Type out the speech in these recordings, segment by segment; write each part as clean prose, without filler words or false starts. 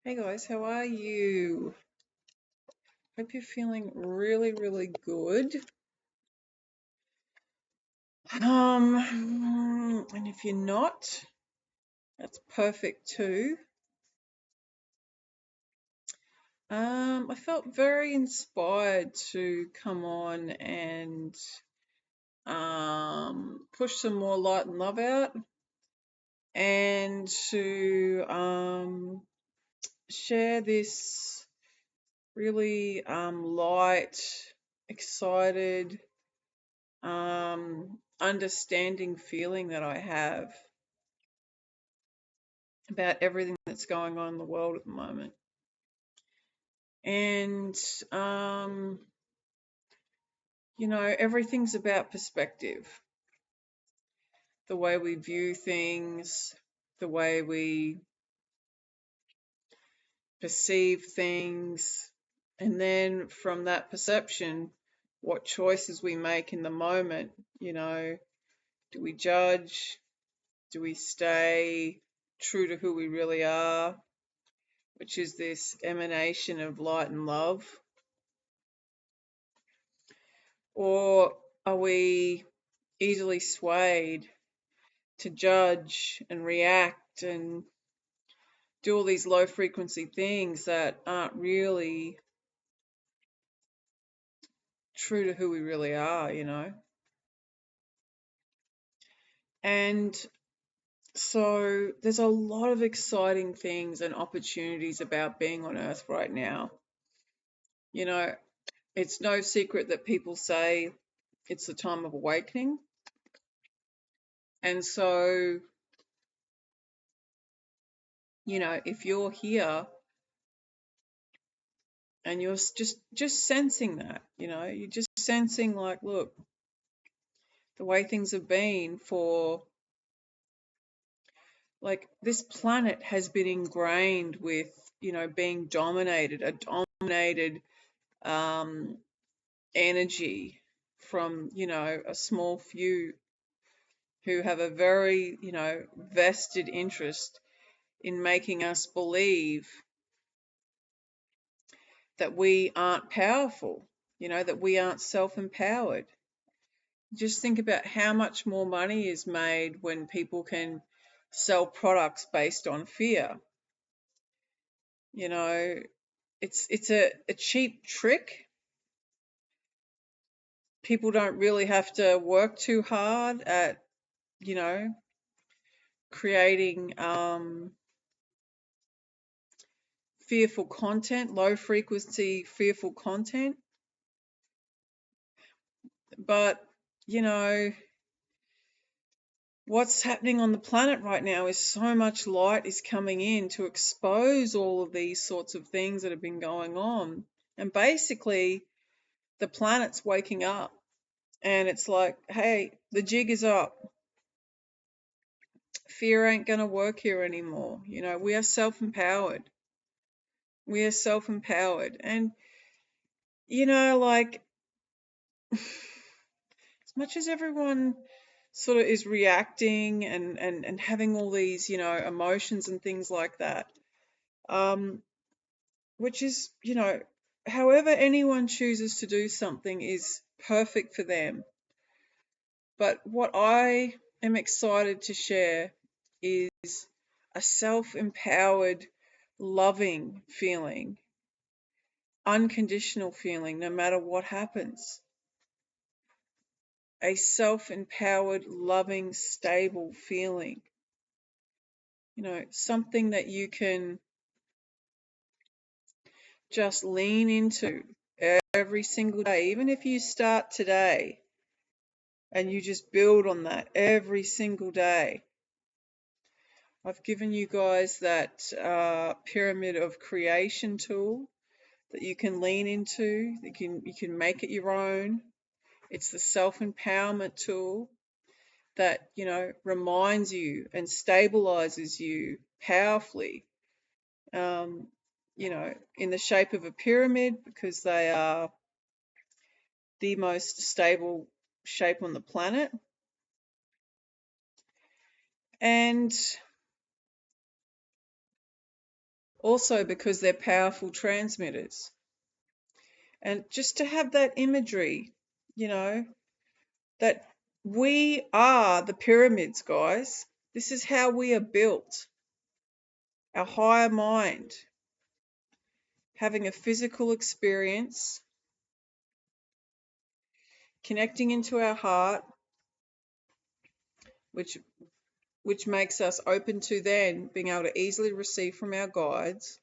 Hey guys, how are you? Hope you're feeling really, really good. And if you're not, that's perfect too. I felt very inspired to come on and push some more light and love out and to share this really light, excited, understanding feeling that I have about everything that's going on in the world at the moment. And, um, everything's about perspective, the way we view things, the way we perceive things, and then from that perception, what choices we make in the moment. Do we judge? Do we stay true to who we really are, which is this emanation of light and love? Or are we easily swayed to judge and react and do all these low frequency things that aren't really true to who we really are? And so there's a lot of exciting things and opportunities about being on Earth right now. You know, it's no secret that people say it's the time of awakening. And so, if you're here and you're just sensing that, you're just sensing like, look, the way things have been for, like, this planet has been ingrained with, being dominated, a dominated um energy from, a small few who have a very, vested interest in making us believe that we aren't powerful, that we aren't self-empowered. Just think about how much more money is made when people can sell products based on fear. It's a cheap trick. People don't really have to work too hard at, you know, creating fearful content, low frequency fearful content. But, you know, what's happening on the planet right now is so much light is coming in to expose all of these sorts of things that have been going on. And basically, the planet's waking up and it's like, hey, the jig is up. Fear ain't going to work here anymore. We are self-empowered. We are self-empowered. And, like, as much as everyone sort of is reacting and having all these, emotions and things like that, which is, however anyone chooses to do something is perfect for them. But what I am excited to share is a self-empowered, loving feeling, unconditional feeling, no matter what happens. A self-empowered, loving, stable feeling. Something that you can just lean into every single day. Even if you start today and you just build on that every single day. I've given you guys that pyramid of creation tool that you can lean into. You can make it your own. It's the self-empowerment tool that, reminds you and stabilizes you powerfully, in the shape of a pyramid, because they are the most stable shape on the planet. And Also because they're powerful transmitters. And just to have that imagery, you know, that we are the pyramids, guys. This is how we are built. Our higher mind, having a physical experience, connecting into our heart, which makes us open to then being able to easily receive from our guides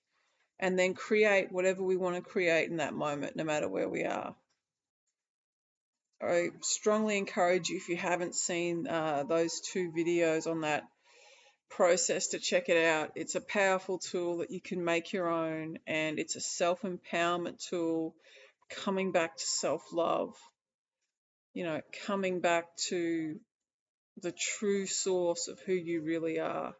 and then create whatever we want to create in that moment, no matter where we are. I strongly encourage you, if you haven't seen those 2 videos on that process, to check it out. It's a powerful tool that you can make your own, and it's a self-empowerment tool, coming back to self-love, you know, coming back to the true source of who you really are.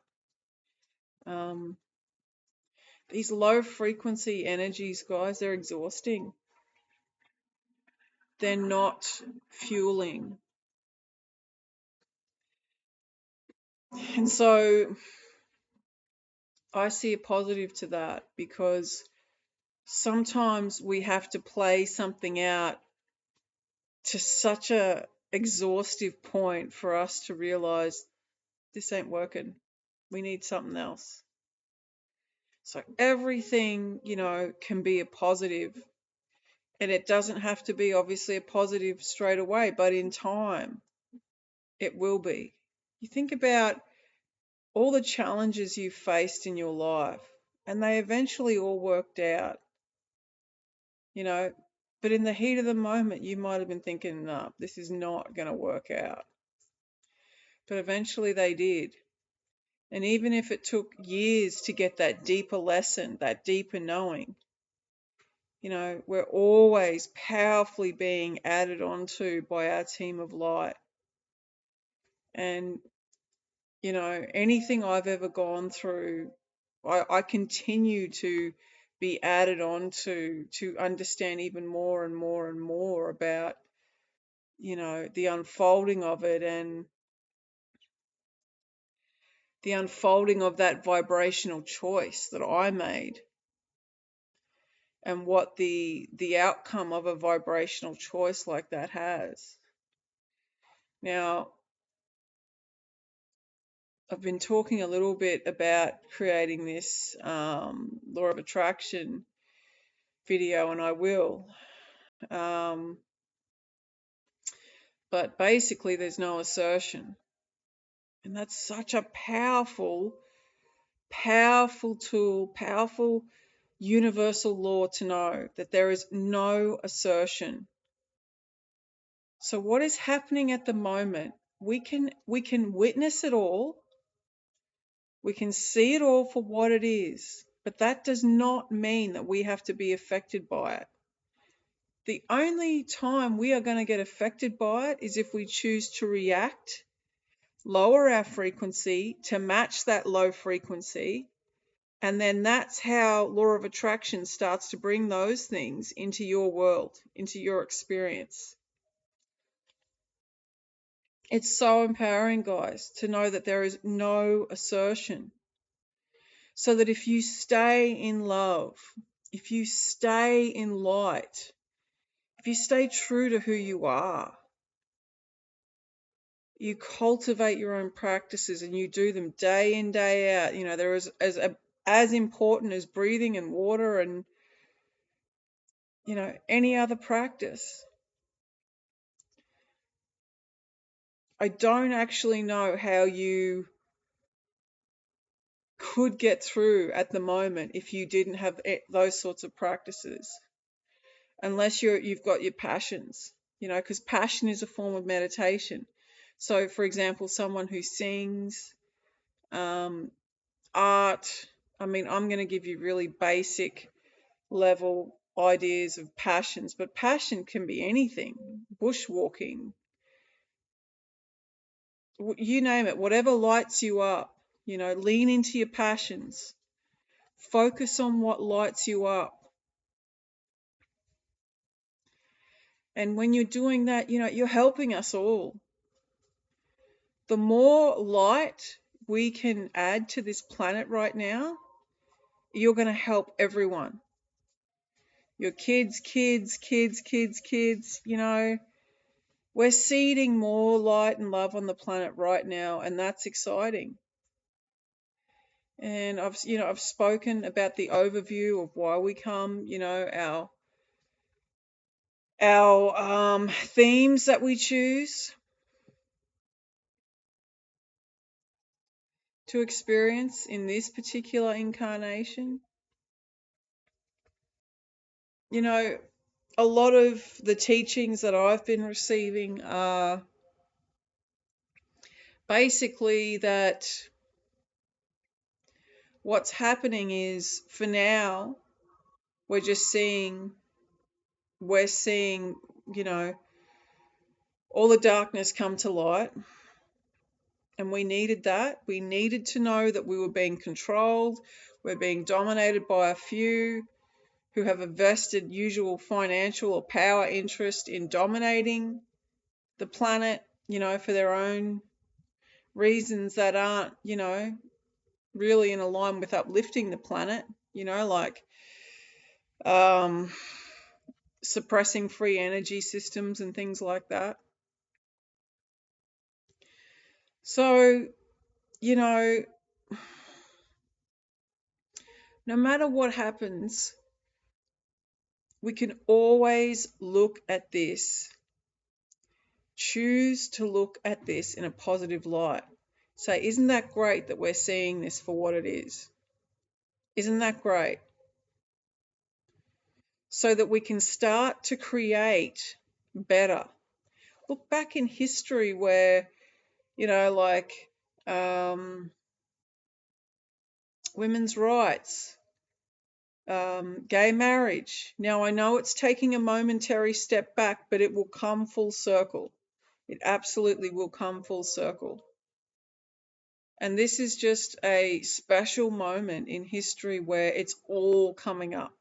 These low frequency energies, guys, they're exhausting. They're not fueling. And so I see a positive to that, because sometimes we have to play something out to such a exhaustive point for us to realize this ain't working. We need something else. So everything, you know, can be a positive, and it doesn't have to be obviously a positive straight away, but in time it will be. You think about all the challenges you've faced in your life, and they eventually all worked out, you know, but in the heat of the moment, you might have been thinking, no, this is not going to work out. But eventually they did. And even if it took years to get that deeper lesson, that deeper knowing, you know, we're always powerfully being added onto by our team of light. And, you know, anything I've ever gone through, I continue to be added on to understand even more and more and more about, you know, the unfolding of it, and the unfolding of that vibrational choice that I made, and what the outcome of a vibrational choice like that has. Now, I've been talking a little bit about creating this law of attraction video, and I will. But basically, there's no assertion. And that's such a powerful, powerful tool, powerful universal law to know, that there is no assertion. So what is happening at the moment, we can witness it all. We can see it all for what it is, but that does not mean that we have to be affected by it. The only time we are going to get affected by it is if we choose to react, lower our frequency to match that low frequency, and then that's how law of attraction starts to bring those things into your world, into your experience. It's so empowering, guys, to know that there is no assertion. So that if you stay in love, if you stay in light, if you stay true to who you are, you cultivate your own practices and you do them day in, day out. You know, there is as important as breathing and water and, you know, any other practice. I don't actually know how you could get through at the moment if you didn't have those sorts of practices, unless you've got your passions, you know, because passion is a form of meditation. So, for example, someone who sings, art, I mean, I'm going to give you really basic level ideas of passions, but passion can be anything. Bushwalking, you name it, whatever lights you up, you know, lean into your passions. Focus on what lights you up. And when you're doing that, you know, you're helping us all. The more light we can add to this planet right now, you're going to help everyone. Your kids, you know. We're seeding more light and love on the planet right now, and that's exciting. And I've spoken about the overview of why we come, our themes that we choose to experience in this particular incarnation. You know, a lot of the teachings that I've been receiving are basically that what's happening is, for now, we're seeing, you know, all the darkness come to light. And we needed that. We needed to know that we were being controlled. We're being dominated by a few who have a vested usual financial or power interest in dominating the planet, for their own reasons that aren't, really in line with uplifting the planet, like suppressing free energy systems and things like that. So, no matter what happens, we can always look at this, choose to look at this in a positive light. Say, isn't that great that we're seeing this for what it is? Isn't that great? So that we can start to create better. Look back in history where, like women's rights, gay marriage. Now, I know it's taking a momentary step back, but it will come full circle. It absolutely will come full circle. And this is just a special moment in history where it's all coming up.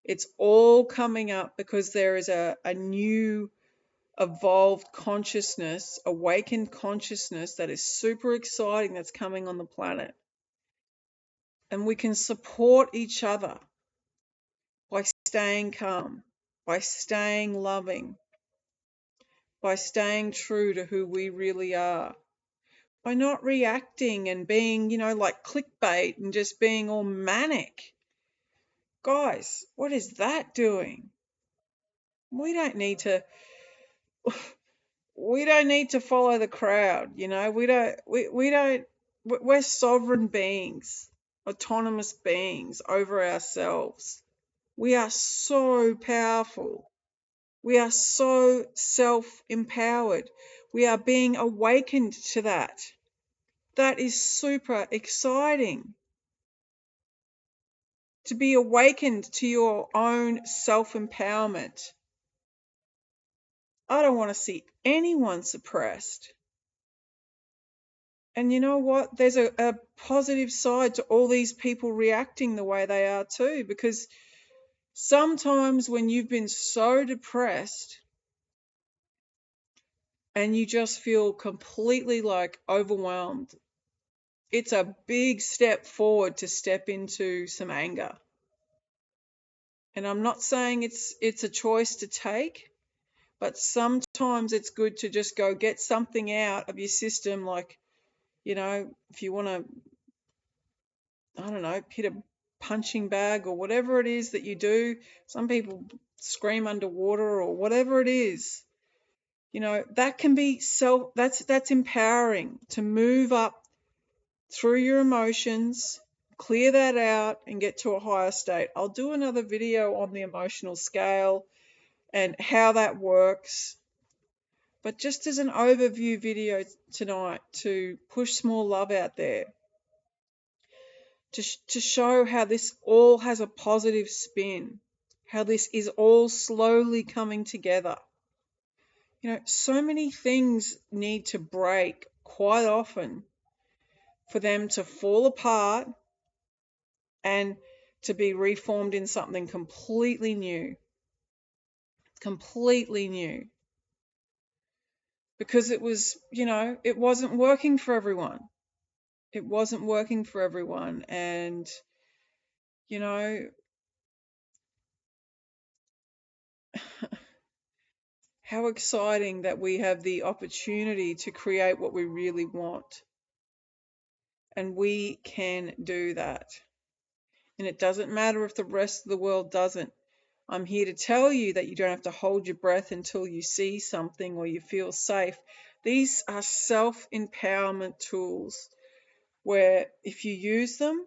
It's all coming up because there is a new evolved consciousness, awakened consciousness that is super exciting that's coming on the planet. And we can support each other by staying calm, by staying loving, by staying true to who we really are, by not reacting and being, like clickbait and just being all manic. Guys, what is that doing? We don't need to follow the crowd, we're sovereign beings, autonomous beings over ourselves. We are so powerful. We are so self-empowered. We are being awakened to that. That is super exciting. To be awakened to your own self-empowerment. I don't want to see anyone suppressed. And you know what? There's a positive side to all these people reacting the way they are too, because sometimes when you've been so depressed and you just feel completely like overwhelmed, it's a big step forward to step into some anger. And I'm not saying it's a choice to take, but sometimes it's good to just go get something out of your system, like, if you want to, I don't know, hit a punching bag or whatever it is that you do. Some people scream underwater or whatever it is. That can be that's empowering to move up through your emotions, clear that out and get to a higher state. I'll do another video on the emotional scale and how that works. But just as an overview video tonight to push some more love out there, to show how this all has a positive spin, how this is all slowly coming together. So many things need to break quite often for them to fall apart and to be reformed in something completely new. Completely new. Because it was, it wasn't working for everyone. It wasn't working for everyone. And You know, how exciting that we have the opportunity to create what we really want. And we can do that. And it doesn't matter if the rest of the world doesn't. I'm here to tell you that you don't have to hold your breath until you see something or you feel safe. These are self-empowerment tools where if you use them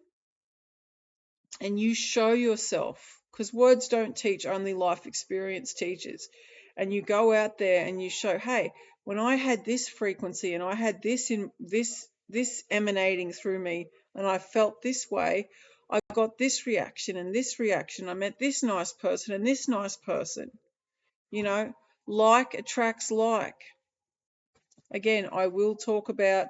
and you show yourself, because words don't teach, only life experience teaches, and you go out there and you show, hey, when I had this frequency and I had this emanating through me and I felt this way, I got this reaction and this reaction. I met this nice person and this nice person. You know, like attracts like. Again, I will talk about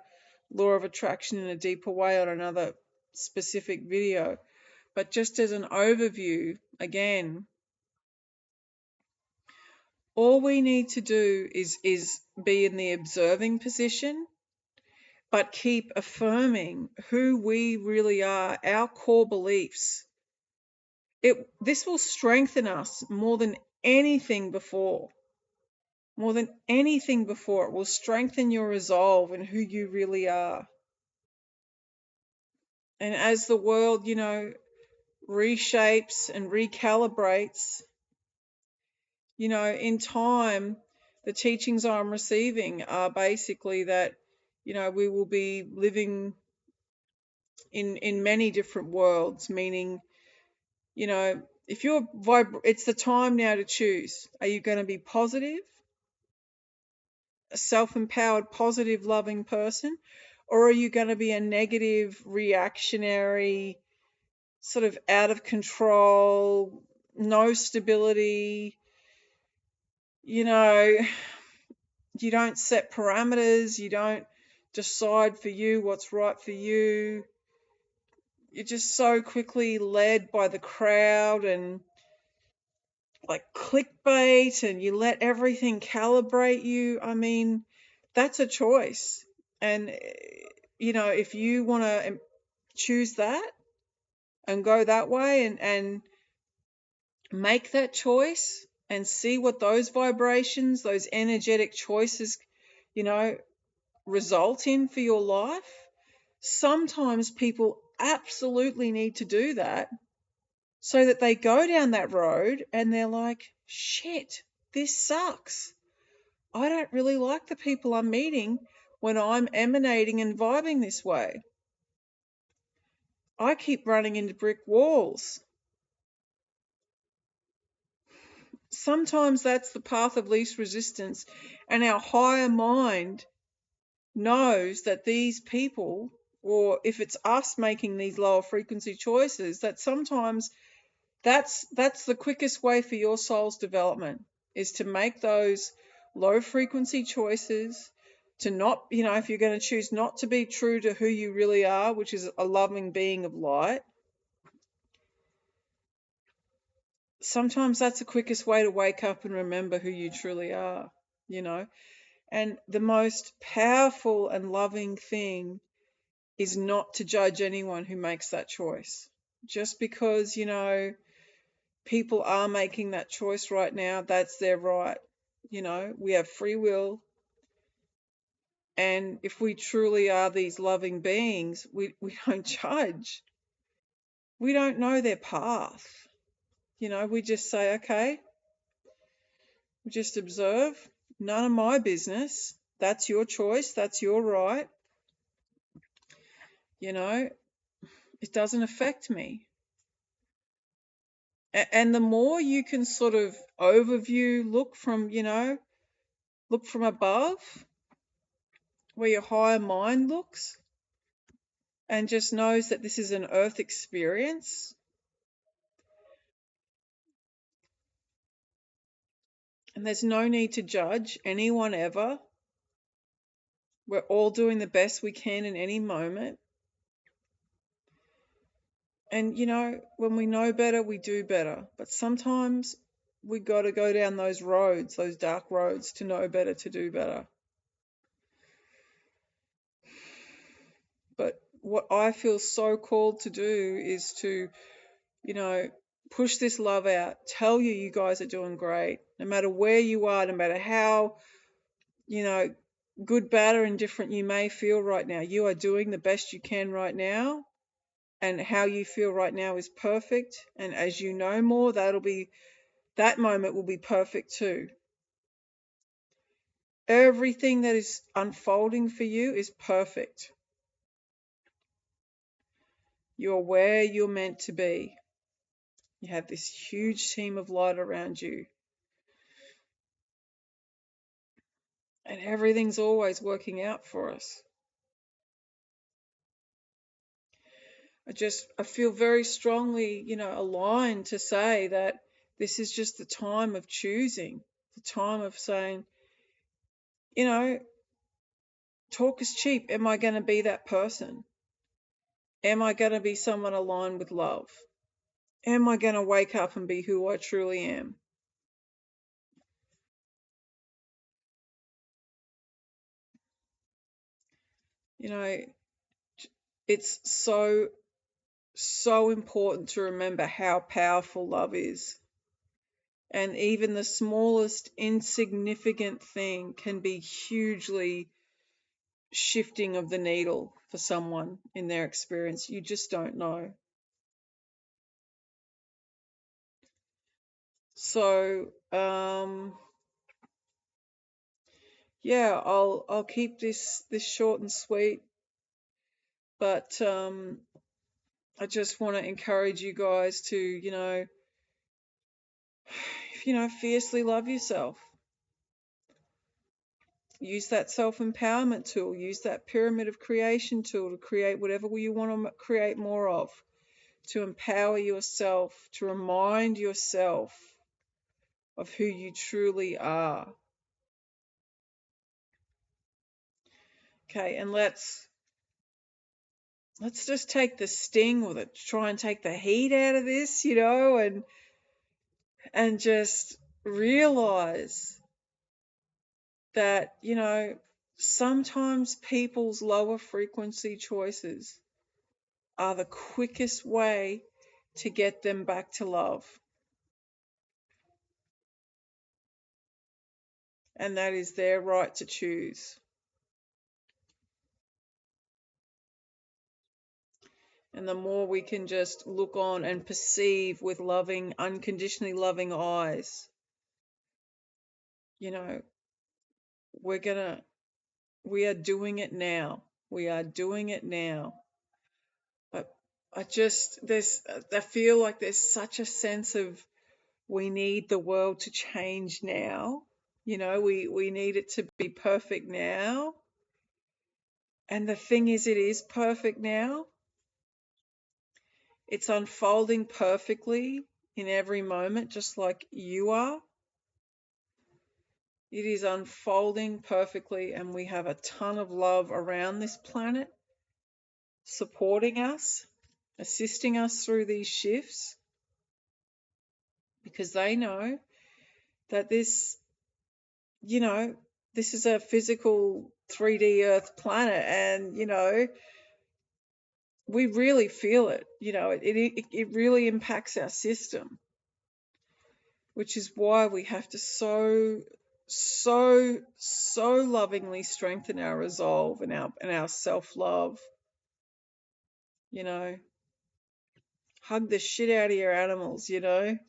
law of attraction in a deeper way on another specific video. But just as an overview, again, all we need to do is be in the observing position, but keep affirming who we really are, our core beliefs. This will strengthen us more than anything before. More than anything before, it will strengthen your resolve and who you really are. And as the world, reshapes and recalibrates, in time, the teachings I'm receiving are basically that, we will be living in many different worlds, meaning, if you're it's the time now to choose. Are you going to be positive, a self-empowered, positive, loving person, or are you going to be a negative, reactionary, sort of out of control, no stability, you know, you don't set parameters, you don't decide for you what's right for you. You're just so quickly led by the crowd and like clickbait, and you let everything calibrate you. I mean, that's a choice. And, if you want to choose that and go that way and make that choice and see what those vibrations, those energetic choices, you know, result in for your life. Sometimes people absolutely need to do that so that they go down that road and they're like, shit, this sucks. I don't really like the people I'm meeting when I'm emanating and vibing this way. I keep running into brick walls. Sometimes that's the path of least resistance, and our higher mind knows that these people, or if it's us making these lower frequency choices, that sometimes that's the quickest way for your soul's development, is to make those low frequency choices, to not, if you're going to choose not to be true to who you really are, which is a loving being of light, sometimes that's the quickest way to wake up and remember who you truly are, And the most powerful and loving thing is not to judge anyone who makes that choice. Just because, people are making that choice right now, that's their right. We have free will. And if we truly are these loving beings, we don't judge. We don't know their path. We just say, okay, we just observe. None of my business. That's your choice. That's your right. It doesn't affect me. And the more you can sort of overview, look from above, where your higher mind looks and just knows that this is an earth experience, and there's no need to judge anyone ever. We're all doing the best we can in any moment. And, when we know better, we do better. But sometimes we got to go down those roads, those dark roads, to know better, to do better. But what I feel so called to do is to you know, push this love out. Tell you guys are doing great. No matter where you are, no matter how, you know, good, bad, or indifferent you may feel right now, you are doing the best you can right now. And how you feel right now is perfect. And as you know more, that moment will be perfect too. Everything that is unfolding for you is perfect. You're where you're meant to be. You have this huge team of light around you. And everything's always working out for us. I feel very strongly, aligned to say that this is just the time of choosing, the time of saying, you know, talk is cheap. Am I going to be that person? Am I going to be someone aligned with love? Am I going to wake up and be who I truly am? You know, it's so important to remember how powerful love is. And even the smallest insignificant thing can be hugely shifting of the needle for someone in their experience. You just don't know. So, yeah, I'll keep this short and sweet, but I just want to encourage you guys to, fiercely love yourself. Use that self-empowerment tool. Use that pyramid of creation tool to create whatever you want to create more of. To empower yourself, to remind yourself of who you truly are. Okay, and let's just take the sting with it. Try and take the heat out of this, and just realize that, sometimes people's lower frequency choices are the quickest way to get them back to love. And that is their right to choose. And the more we can just look on and perceive with loving, unconditionally loving eyes, we are doing it now. We are doing it now. But I feel like there's such a sense of we need the world to change now. We need it to be perfect now. And the thing is, it is perfect now. It's unfolding perfectly in every moment, just like you are. It is unfolding perfectly, and we have a ton of love around this planet, supporting us, assisting us through these shifts, because they know that this is a physical 3D Earth planet, and, we really feel it. It really impacts our system, which is why we have to so lovingly strengthen our resolve and our self-love. Hug the shit out of your animals. They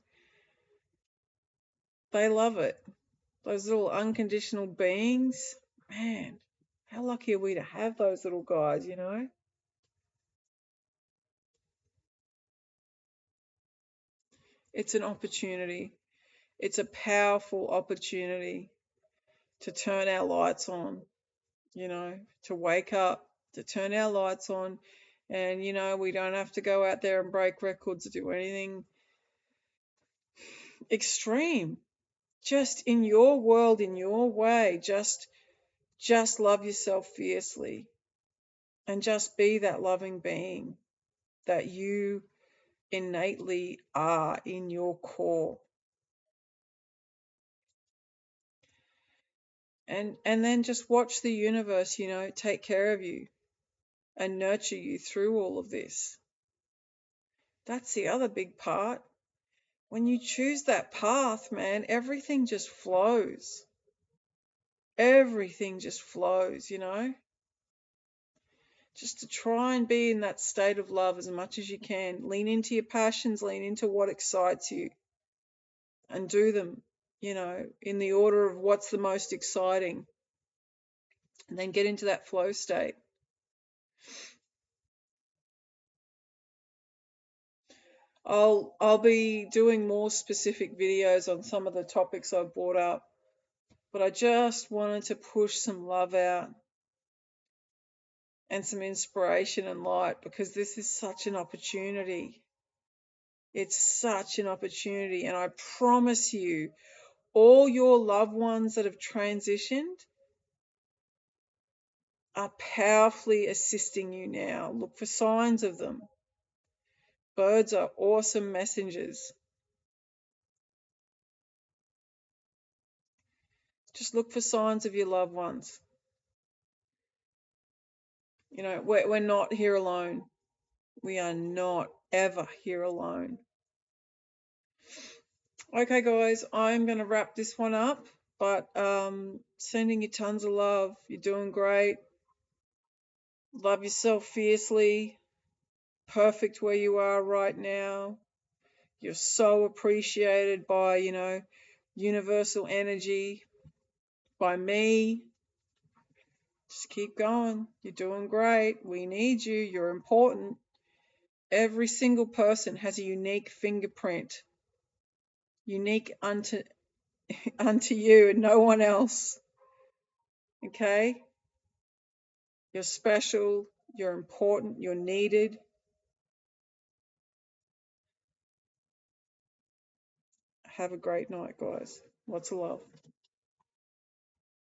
love it. Those little unconditional beings, man, how lucky are we to have those little guys? It's an opportunity. It's a powerful opportunity to turn our lights on, to wake up, to turn our lights on. And, we don't have to go out there and break records or do anything extreme. Just in your world, in your way, just love yourself fiercely and just be that loving being that you innately are in your core. And then just watch the universe, take care of you and nurture you through all of this. That's the other big part. When you choose that path, man, everything just flows. Everything just flows, Just to try and be in that state of love as much as you can. Lean into your passions, lean into what excites you, and do them, in the order of what's the most exciting. And then get into that flow state. I'll be doing more specific videos on some of the topics I've brought up, but I just wanted to push some love out and some inspiration and light, because this is such an opportunity. It's such an opportunity, and I promise you, all your loved ones that have transitioned are powerfully assisting you now. Look for signs of them. Birds are awesome messengers. Just look for signs of your loved ones. We're not here alone. We are not ever here alone. Okay, guys, I'm going to wrap this one up, but sending you tons of love. You're doing great. Love yourself fiercely. Perfect where you are right now. You're so appreciated by, universal energy, by me. Just keep going. You're doing great. We need you. You're important. Every single person has a unique fingerprint, unique unto you and no one else. Okay? You're special. You're important. You're needed. Have a great night, guys. Lots of love.